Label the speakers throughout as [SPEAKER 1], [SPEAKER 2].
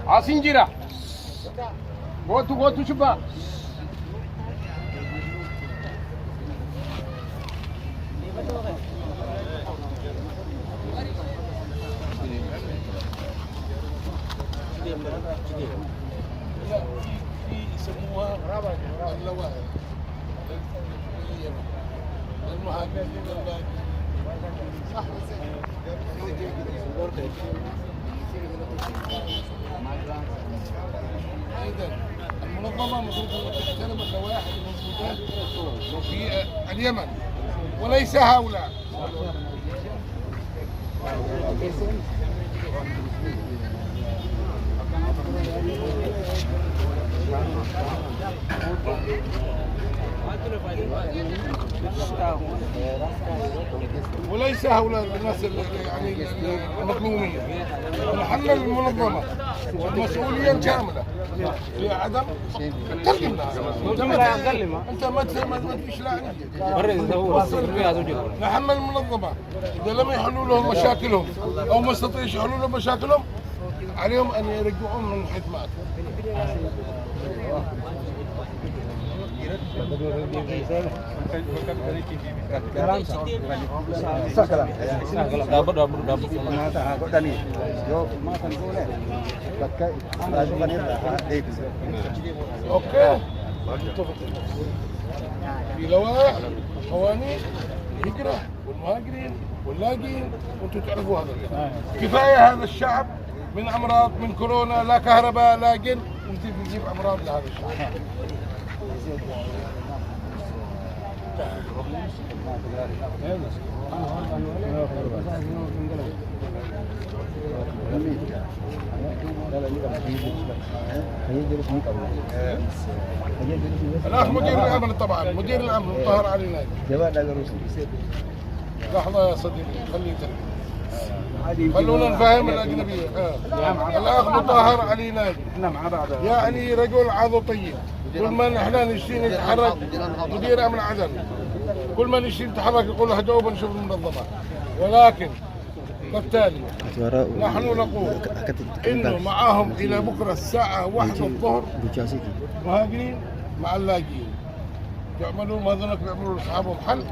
[SPEAKER 1] Asinjira. Go to Chuba. يسموها اللواء المهاجرين صح ايضا المنظمه المفروض ان تحترم اللوائح الموجوده في اليمن وليس هؤلاء. وليس هؤلاء الناس يعني المظلومين. نحمل المنظمة المسؤولية كاملة في عدم ترجم لها. انت ما تجيش لا نحمل المنظمة اذا لم يحلوا لهم مشاكلهم او ما يستطيعوا يحلوا لهم مشاكلهم عليهم ان يرجعون من الخدمات. اوكي في لوائح قوانين الهجرة والمهاجرين واللاجئين وانتم تعرفوا هذا. كفايه هذا الشعب من امراض من كورونا، لا كهرباء لا جن، وانت بتجيب امراض لهذا الشعب. الاخ مدير الامن طبعا مدير الامن طاهر علي ناجي. لحظه يا صديقي خليه يتكلم. خلونا نفهم الاجنبيه. الاخ مطهر علي ناجي يعني رجل عضو طيب. كل ما نحن نشتي نتحرك مدير امن عدن كل ما نشتي نتحرك يقول هدوء بنشوف المنظمات، ولكن بالتالي نحن نقول انه معاهم الى بكره الساعه 1 الظهر مهاجرين مع اللاجئين يعملوا هذول بيعملوا لاصحابهم حل.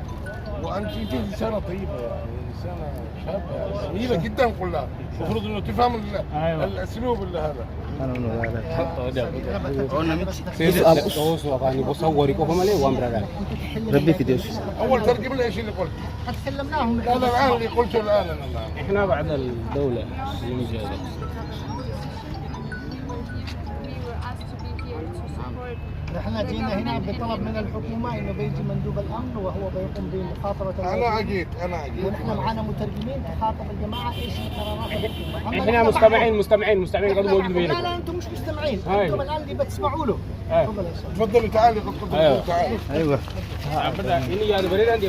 [SPEAKER 1] وانت انسانه طيبه يعني انسانه شابه جميله جدا كلها، المفروض انه تفهم الاسلوب اللي هذا. اول ترجم لي ايش اللي قلت؟ تكلمناهم لا الان اللي قلته الان
[SPEAKER 2] احنا بعد الدوله المجهزه.
[SPEAKER 3] نحن جينا هنا بطلب من الحكومه انه بيجي مندوب الامن وهو بيقوم بمخاطره.
[SPEAKER 1] انا اجيت
[SPEAKER 3] ونحن معنا مترجمين تخاطب الجماعه ايش قرارات الحكومه.
[SPEAKER 2] احنا مستمعين قبل موجود بينا.
[SPEAKER 3] لا انتم مش مستمعين، انتم الان اللي بتسمعوا له.
[SPEAKER 1] تفضلوا تعالوا تعالوا.
[SPEAKER 2] ايوه ini ya beri nanti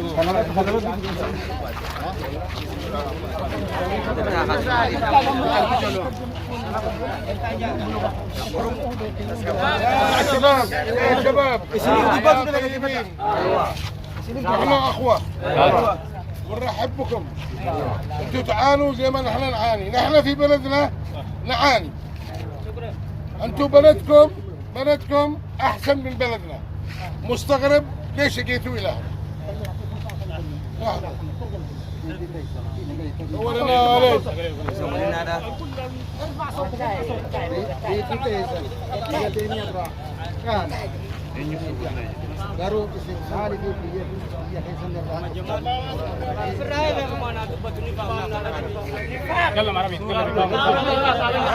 [SPEAKER 1] يا شباب احنا اخوه ونرحب بكم. انتم تعانوا زي ما نحن نعاني. نحن في بلدنا نعاني، انتم بلدكم احسن من بلدنا. مستغرب ليش جيتوا الى هنا؟ ولنا عليك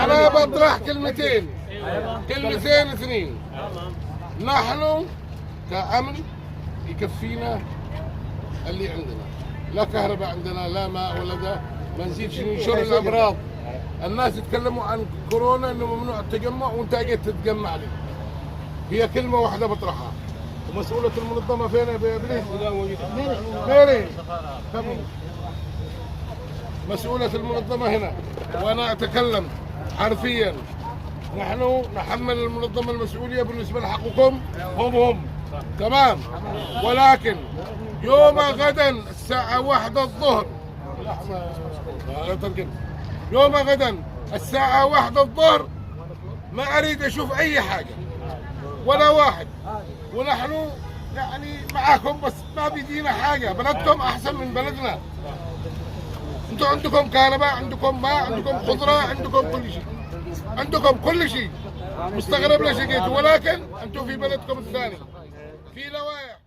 [SPEAKER 1] انا بطرح كلمتين اثنين. نحن كأمن يكفينا اللي عندنا، لا كهرباء عندنا لا ماء ولا ده، ما نزيدش ننشر الامراض. الناس يتكلموا عن كورونا انه ممنوع التجمع وانت جيت تتجمع لي. هي كلمه واحده بطرحها. ومسؤولة المنظمه فين يا ابليس؟ ميري مسؤولة المنظمه هنا وانا اتكلم حرفيا. نحن نحمل المنظمه المسؤوليه بالنسبه لحقكم هم تمام، ولكن يوم غدا الساعه 1 الظهر لا تركن. يوم غدا الساعة 1 الظهر ما أريد أشوف أي حاجة ولا واحد، ونحن يعني معاكم بس ما بيدينا حاجة. بلدكم أحسن من بلدنا. أنتم عندكم كهرباء، عندكم ماء، عندكم خضرة، عندكم كل شيء، عندكم كل شيء. مستغرب ليش جيتوا، ولكن أنتم في بلدكم الثاني في لوائح.